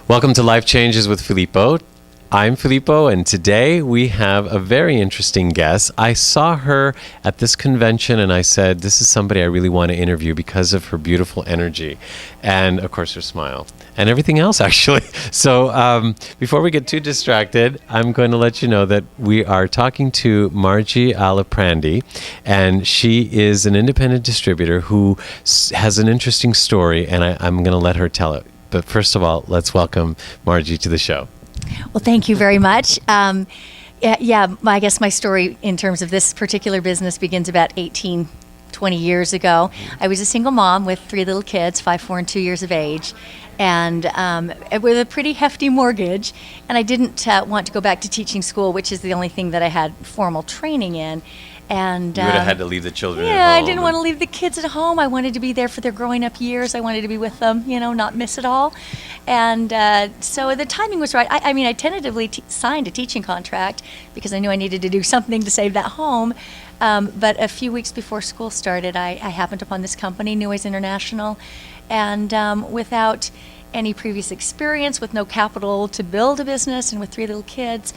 Welcome to Life Changes with Filippo. I'm Filippo, and today we have a very interesting guest. I saw her at this convention, and I said, this is somebody I really want to interview because of her beautiful energy, and of course her smile, and everything else, actually. So before we get too distracted, I'm going to let you know that we are talking to Margie Aliprandi, and she is an independent distributor who has an interesting story, and I'm going to let her tell it. But first of all, let's welcome Margie to the show. Well, thank you very much. I guess my story in terms of this particular business begins about 20 years ago. I was a single mom with 3 little kids, 5, 4, and 2 years of age, and with a pretty hefty mortgage. And I didn't want to go back to teaching school, which is the only thing that I had formal training in. And you would have had to leave the children at home. Yeah, I didn't want to leave the kids at home. I wanted to be there for their growing up years. I wanted to be with them, not miss it all. And so the timing was right. I tentatively signed a teaching contract because I knew I needed to do something to save that home. But a few weeks before school started, I happened upon this company, New Ways International, and without any previous experience, with no capital to build a business, and with 3 little kids,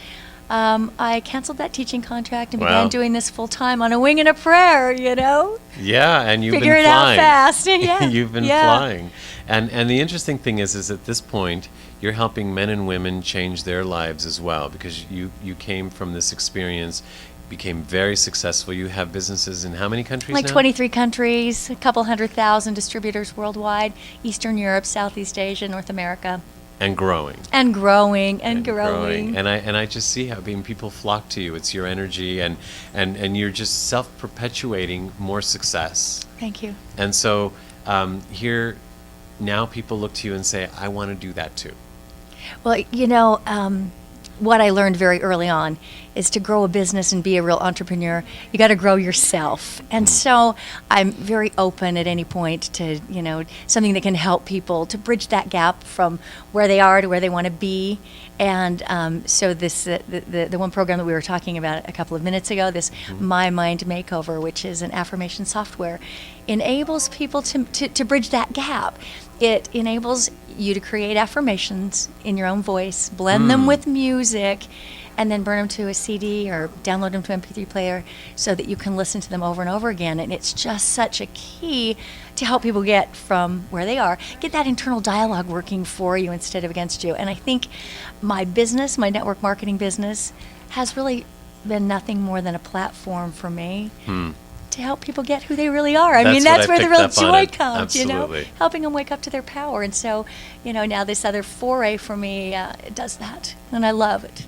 I canceled that teaching contract and began doing this full time on a wing and a prayer, Yeah, and you've Figure been it flying. out fast. Yeah. You've been flying. And the interesting thing is at this point, you're helping men and women change their lives as well, because you came from this experience, became very successful. You have businesses in how many countries Like now? 23 countries, a couple 100,000 distributors worldwide, Eastern Europe, Southeast Asia, North America. And growing. And growing, and growing. And I just see how people flock to you. It's your energy, and you're just self-perpetuating more success. Thank you. And so here, now people look to you and say, I want to do that too. Well, what I learned very early on is to grow a business and be a real entrepreneur, you got to grow yourself. And so I'm very open at any point to, something that can help people to bridge that gap from where they are to where they want to be. And so this the one program that we were talking about a couple of minutes ago, this My Mind Makeover, which is an affirmation software, enables people to bridge that gap. It enables you to create affirmations in your own voice, blend them with music, and then burn them to a CD or download them to an MP3 player so that you can listen to them over and over again. And it's just such a key to help people get from where they are, get that internal dialogue working for you instead of against you. And I think my business, my network marketing business, has really been nothing more than a platform for me to help people get who they really are. That's where the real joy comes, helping them wake up to their power. And so, now this other foray for me, it does that. And I love it.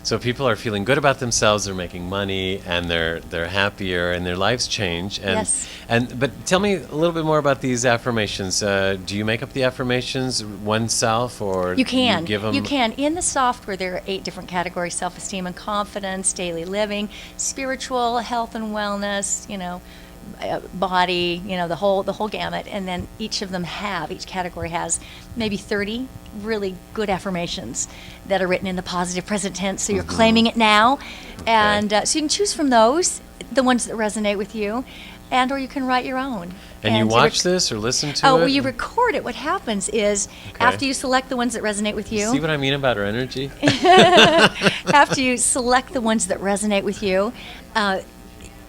So people are feeling good about themselves, they're making money, and they're happier, and their lives change. And, yes. But tell me a little bit more about these affirmations. Do you make up the affirmations oneself, or you can give them? You can. In the software, there are 8 different categories: self-esteem and confidence, daily living, spiritual, health and wellness, body, the whole gamut. And then each category has maybe 30 really good affirmations that are written in the positive present tense, so you're claiming it now. Okay. And so you can choose from those, the ones that resonate with you, or you can write your own. And you watch this or listen to it? Oh, well, you record it. What happens is, after you select the ones that resonate with you. See what I mean about her energy? After you select the ones that resonate with you,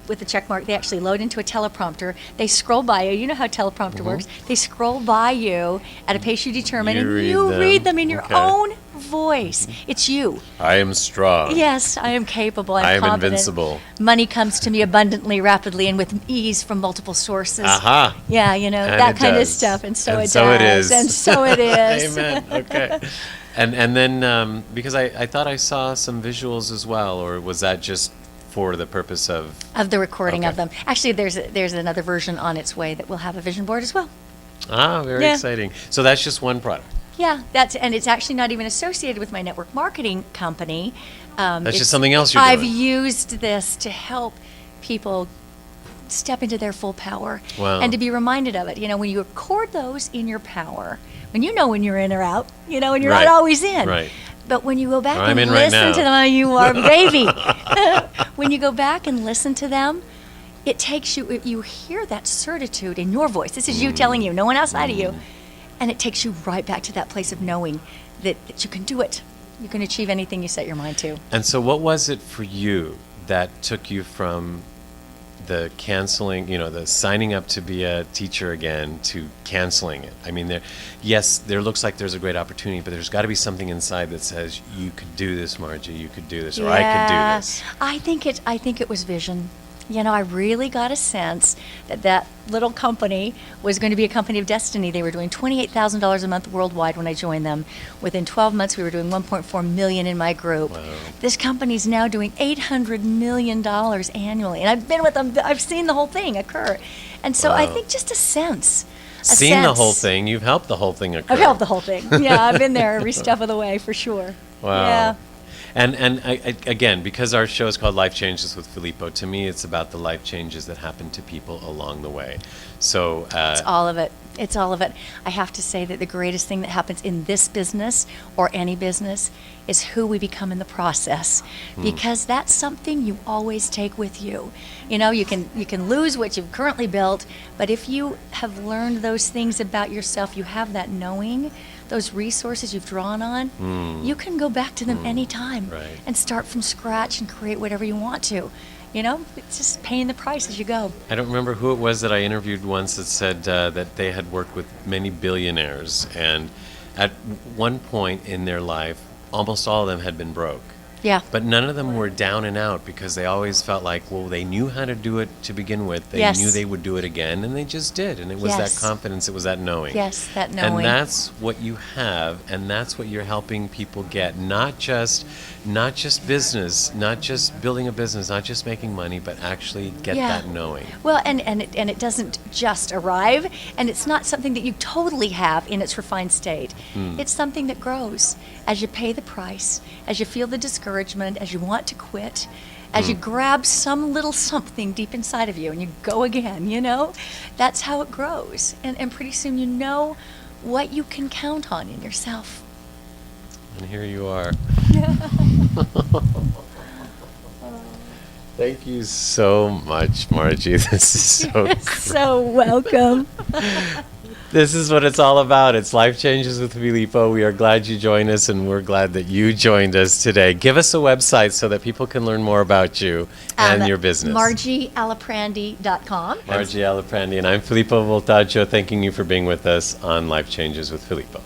with the check mark, they actually load into a teleprompter. They scroll by you. You know how teleprompter works. They scroll by you at a pace you determine, you read them in your own voice. It's you. I am strong. Yes, I am capable. I'm I am confident. invincible. Money comes to me abundantly, rapidly, and with ease from multiple sources. Aha. Yeah, that kind of stuff. And so it does. And so it is. Amen. Okay. And then, because I thought I saw some visuals as well, or was that just for the purpose of the recording of them? Actually, there's another version on its way that will have a vision board as well. Very exciting. So that's just one product. Yeah, and it's actually not even associated with my network marketing company. That's just something else you're doing. I've used this to help people step into their full power and to be reminded of it. When you record those in your power, when you're in or out, and you're not always in. Right. But when you go back and in listen to them, you are baby. When you go back and listen to them, it takes you hear that certitude in your voice. This is you telling you, no one outside of you. And it takes you right back to that place of knowing that you can do it. You can achieve anything you set your mind to. And so what was it for you that took you from the canceling, the signing up to be a teacher again to canceling it? I mean, there looks like there's a great opportunity, but there's got to be something inside that says, you could do this, Margie, you could do this, or I could do this. I think it was vision. I really got a sense that little company was going to be a company of destiny. They were doing $28,000 a month worldwide when I joined them. Within 12 months, we were doing $1.4 million in my group. Wow. This company's now doing $800 million annually. And I've been with them. I've seen the whole thing occur. And so I think just a sense. Seen the whole thing. You've helped the whole thing occur. I've helped the whole thing. Yeah, I've been there every step of the way, for sure. Wow. Yeah. And again, because our show is called Life Changes with Filippo, to me it's about the life changes that happen to people along the way. So it's all of it. It's all of it. I have to say that the greatest thing that happens in this business or any business is who we become in the process, because that's something you always take with you. You can lose what you've currently built, but if you have learned those things about yourself, you have that knowing, those resources you've drawn on, you can go back to them anytime and start from scratch and create whatever you want to. It's just paying the price as you go. I don't remember who it was that I interviewed once that said that they had worked with many billionaires, and at one point in their life, almost all of them had been broke. Yeah. But none of them were down and out, because they always felt like, well, they knew how to do it to begin with. They knew they would do it again, and they just did. And it was that confidence, it was that knowing. Yes, that knowing. And that's what you have, and that's what you're helping people get. Not just business, not just building a business, not just making money, but actually get that knowing. Well, and it doesn't just arrive, and it's not something that you totally have in its refined state. It's something that grows as you pay the price, as you feel the discouragement, as you want to quit, as you grab some little something deep inside of you and you go again, That's how it grows. And pretty soon you know what you can count on in yourself. And here you are. Thank you so much, Margie. This is so You're so welcome. This is what it's all about. It's Life Changes with Filippo. We are glad you joined us, and we're glad that you joined us today. Give us a website so that people can learn more about you and your business. MargieAliprandi.com. Margie Aliprandi, and I'm Filippo Voltaggio, thanking you for being with us on Life Changes with Filippo.